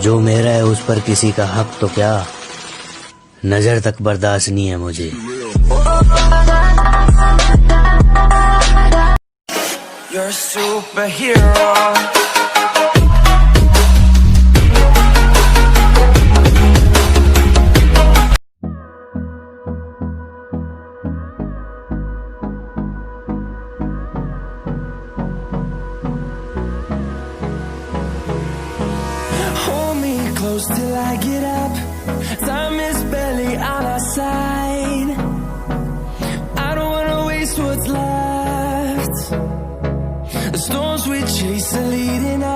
जो मेरा है उस पर किसी का हक तो क्या, नजर तक बर्दाश्त नहीं है मुझे। You're a superhero. Hold me close till I get up. Time is barely on our side. I don't wanna waste what's left. The storms we chase are leading us.